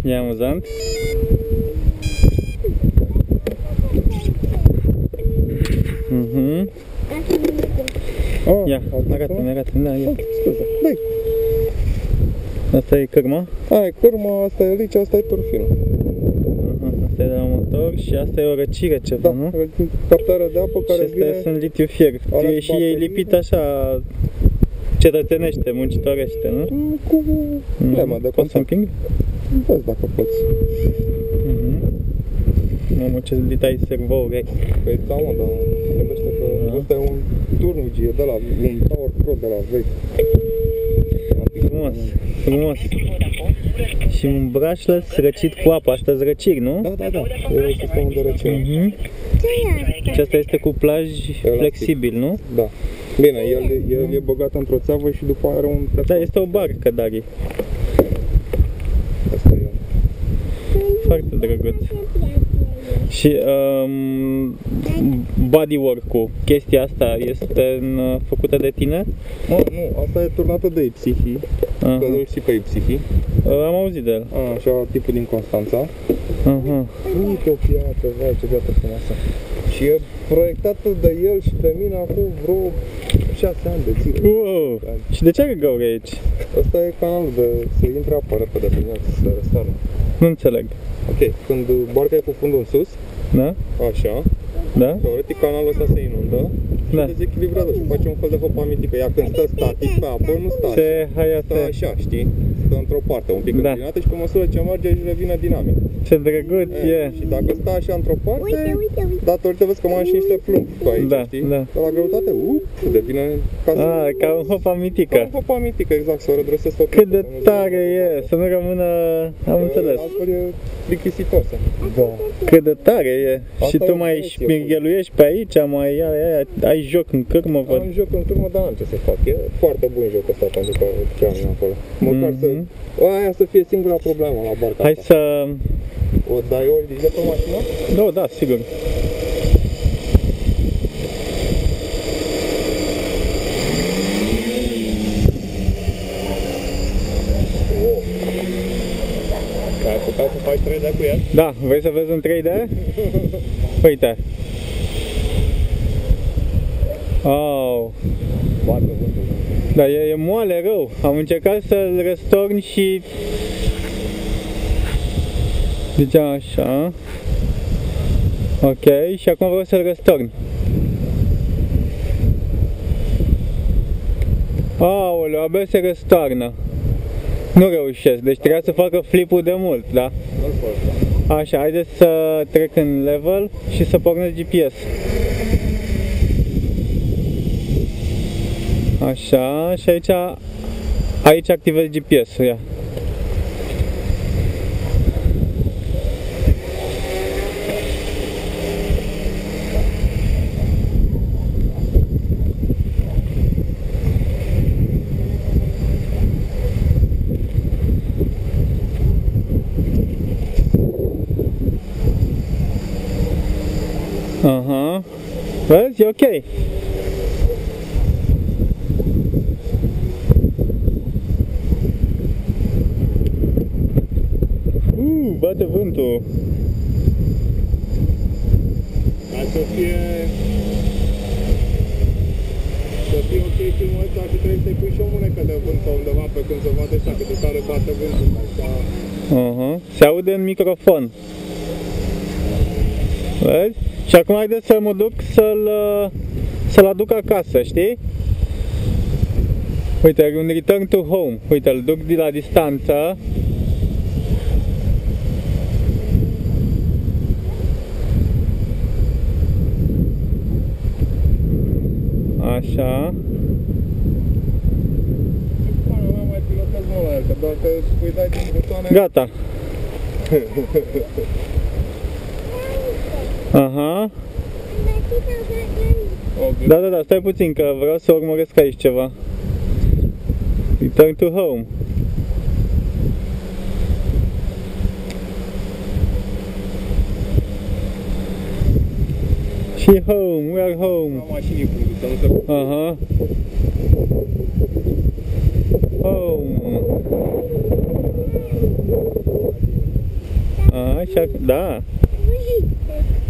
E amuzant? Ia, arată-mi, da, ia. Scuze, dai. Asta e cârma? Aia e cârma, asta e elice, asta e turfinul. Asta e de la motor și asta e o răcire ceva, nu? Da, captarea de apă care vine... Și astea sunt litiu fier. Și e lipit așa cetățenește, muncitorește, nu? Cu lemă de contact. Poți să împing? Vezi dacă poți. Mamă, ce litai servouri ai. Păi da, mă, dar gândește că ăsta e un turnigie de la, un Tower Pro de la vechi. Frumos, frumos. Și un brushless răcit cu apă, astea-s răciri, nu? Da, e sistemul de răcire. Și asta este cuplaj flexibil, nu? Da. Bine, el e băgat într-o țeavă și după aia are un... Da, este o barcă, Dari. Asta e. Foarte drăguț. Și bodywork-ul, chestia asta este făcută de tine? Nu, asta e turnată de Ipsihi, că îl știi pe Ipsihi. Am auzit de el. Așa, tipul din Constanța. Uite o piatră, vai, ce piatră frumoasă. Și e proiectată de el și de mine acum vreo 6 ani de zile. Wow. Și de ce are gauri aici? Ăsta e canalul de să intre apă repede pe viață, să se răstoarnă. Nu înțeleg. Ok, când barca e cu fundul în sus, da? Așa, da? Teoretic canalul ăsta se inundă, da. Se dezechilibrează și face un fel de hopă mitică, iar când stă static pe apă, nu stă așa, stă așa, știi? Stă într-o parte, un pic înclinată și pe măsură ce merge își revine dinamic. Ce drăguț e! Și dacă stă așa într-o parte, datorită vezi că mai am și niște plumb pe aici, știi? Da. Dar la greutate, devine ca un hopa mitică. Ca un hopa mitică, exact, să o redresezi tot. Cât de tare e, să nu rămână, am înțeles. Altfel e plictisitor. Da. Cât de tare e. Și tu mai șmirgheluiești pe aici, mai ai joc în cârmă, văd. Am joc în cârmă, dar n-am ce să fac. E foarte bun jocul ăsta pentru că ce am acolo. Măcar să... Aia să fie singura problemă la barca. Hai să... O dai ori de pe mașină? Da, sigur. Ai apucat să faci 3D cu el? Da, vrei să vezi în 3D? Uite. Oh. Da, e moale rău. Am încercat să-l răstorn și... Deci așa. Ok, și acum vreau să-l răstorn. Aoleu, abia se răstoarnă. Nu reușesc, deci trebuia să facă flip-ul de mult, da? Așa, haideți să trec în level și să pornesc GPS. Așa, și aici activez GPS-ul, ia. Aha, vezi, e ok. Bate vântul. Hai să fie ok filmul ăsta și trebuie să-i pui și o mânecă de vânt sau undeva pe când se vadă așa cât de tare bate vântul. Așa. Se aude în microfon. Vezi? Și acum haideți să mă duc să-l aduc acasă, știi? Uite, un return to home. Uite, îl duc de la distanță. Așa. Nu mai pilotez mult la el, că doar că îi dai din butoane... Gata. Aha. Da, stai puțin că vreau să urmăresc aici ceva. Return to home. Și home, we are home. Am mașinii cu să nu se... Aha. Home. așa, da.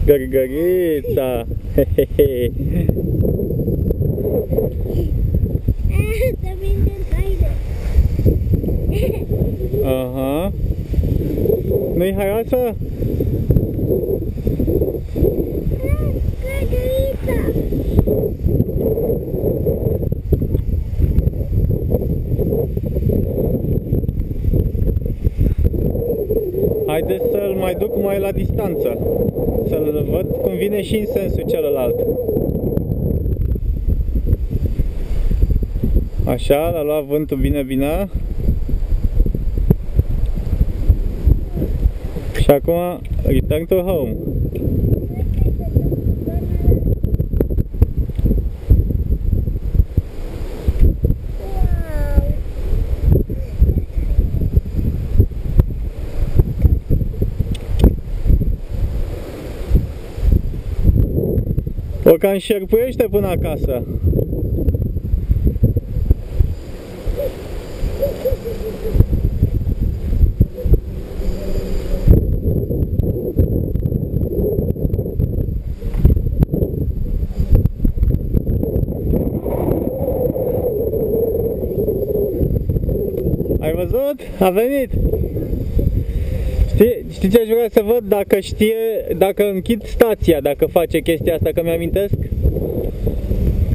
Gărgărița. Hehehe. Aha. Nu-i haioasă? Haideți să-l mai duc mai la distanță, să-l văd cum vine și în sensul celălalt. Așa, l-a luat vântul bine. Și acum, return to home. O cam șerpuiește până acasă. Ai văzut? A venit! Știi ce aș vrea să văd? Dacă știe, dacă închid stația, dacă face chestia asta, că mi-amintesc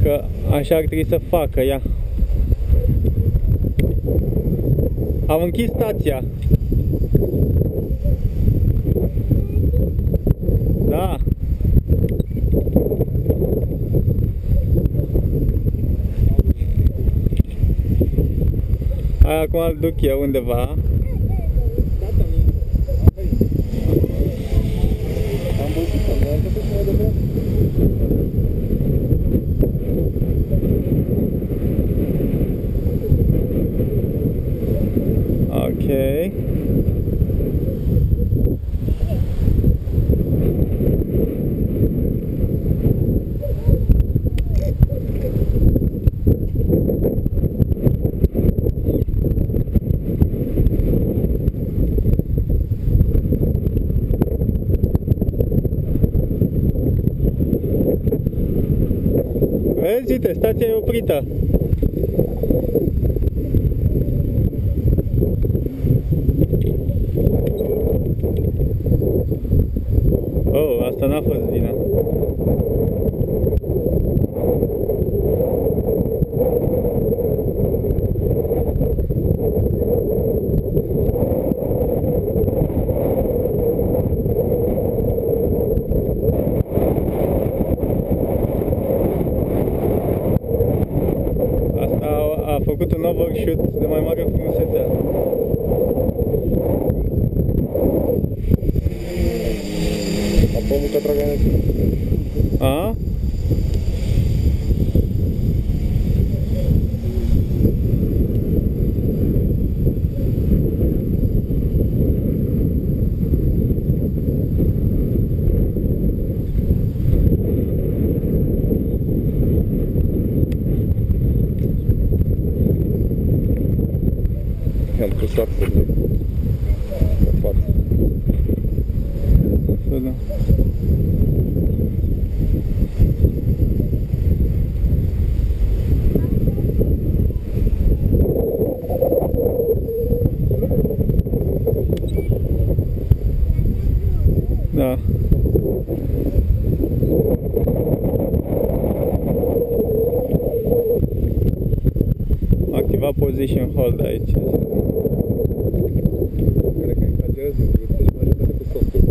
că așa ar trebui să facă, ia. Am închis stația. Da. Aia acum îl duc eu undeva. Ok. Vezi, uite, stația e oprită. Oh, asta n-a fost bine. A făcut un overshoot de mai mare frumusețe. A pomul că tragă în A? am pus axele pe față. Da. Da. Activa position hold aici. Cred că exagerează, că ești mai repede cu softul.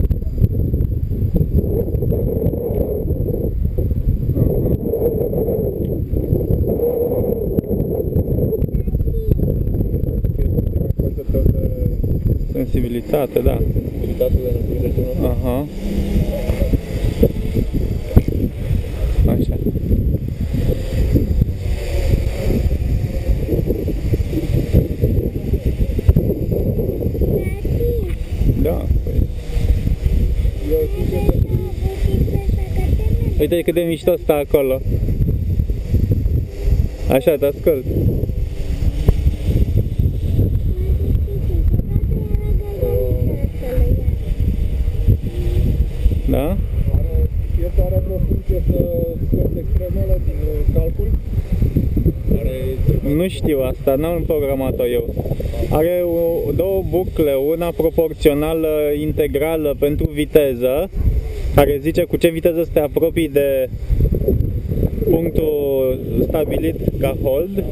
Sensibilitate, da. Sensibilitate de neprinde genul. Aha. Așa. Da, păi. Uite cât de mișto stă acolo. Așa, te ascult. Da? Piesa are vreo funcție să scoți extremele din calcul? Nu știu asta, n-am programat-o eu. Are două bucle, una proporțională integrală pentru viteză, care zice cu ce viteză să te apropii de punctul stabilit ca hold,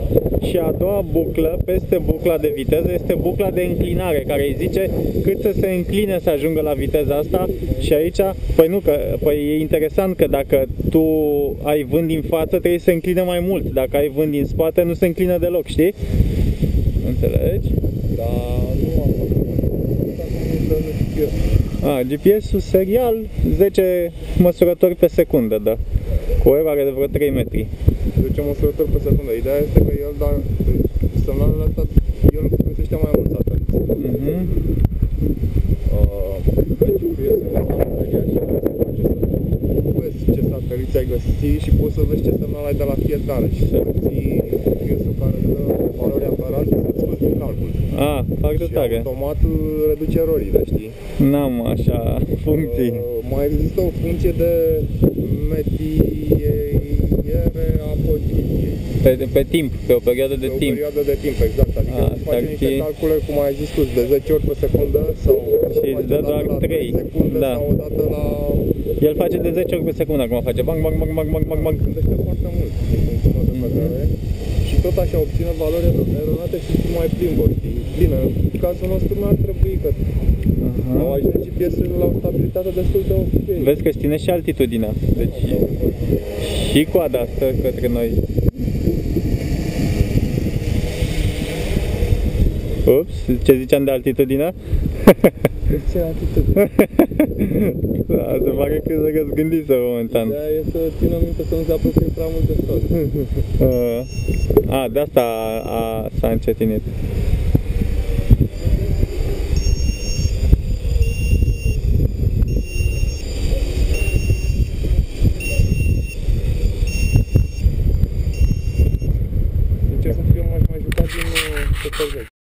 și a doua buclă, peste bucla de viteză, este bucla de înclinare, care îi zice cât să se încline să ajungă la viteza asta. Și aici, păi e interesant că dacă tu ai vânt din față, trebuie să se încline mai mult. Dacă ai vânt din spate, nu se înclină deloc, știi? Înțelegi? Da, nu am făcut. GPS-ul serial, 10 măsurători pe secundă, da. Cu o eroare de vreo 3 metri. 10 măsurători pe secundă. Ideea este că el, semnalul ăsta, el găsește mai mult sateliți. Vezi ce sateliți ai găsit și poți să vezi ce semnal ai de la fiecare și să ții GPS-ul care dă valori aferate să-ți scoți din calcul. Foarte tare. Și automat reduce erorile, știi? N-am așa funcții. Mai există o funcție de mediere a poziției. Pe timp, pe o perioadă de timp. Pe o perioadă de timp, exact. Adică faci niște calcule, cum ai zis tu, de 10 ori pe secundă sau și îți dă doar 3 secunde sau o dată la... El face de 10 ori pe secundă, acum face bang, bang, bang, bang, bang, bang, bang. Gândește foarte mult din punctul meu de vedere. Și tot așa obține valori eronate și tu mai plimbă, știi? Bine, în cazul nostru nu ar trebui, că au ajuns GPS-ul la o stabilitate destul de ok. Vezi că își ține și altitudinea, deci și coada stă către noi. Ups, ce ziceam de altitudinea? Ce altitudine? Da, se pare că se răzgândise momentan. Ideea e să țină minte să nu se apropie prea mult de sol. De asta s-a încetinit. Încerc să fiu mai jucat din 70.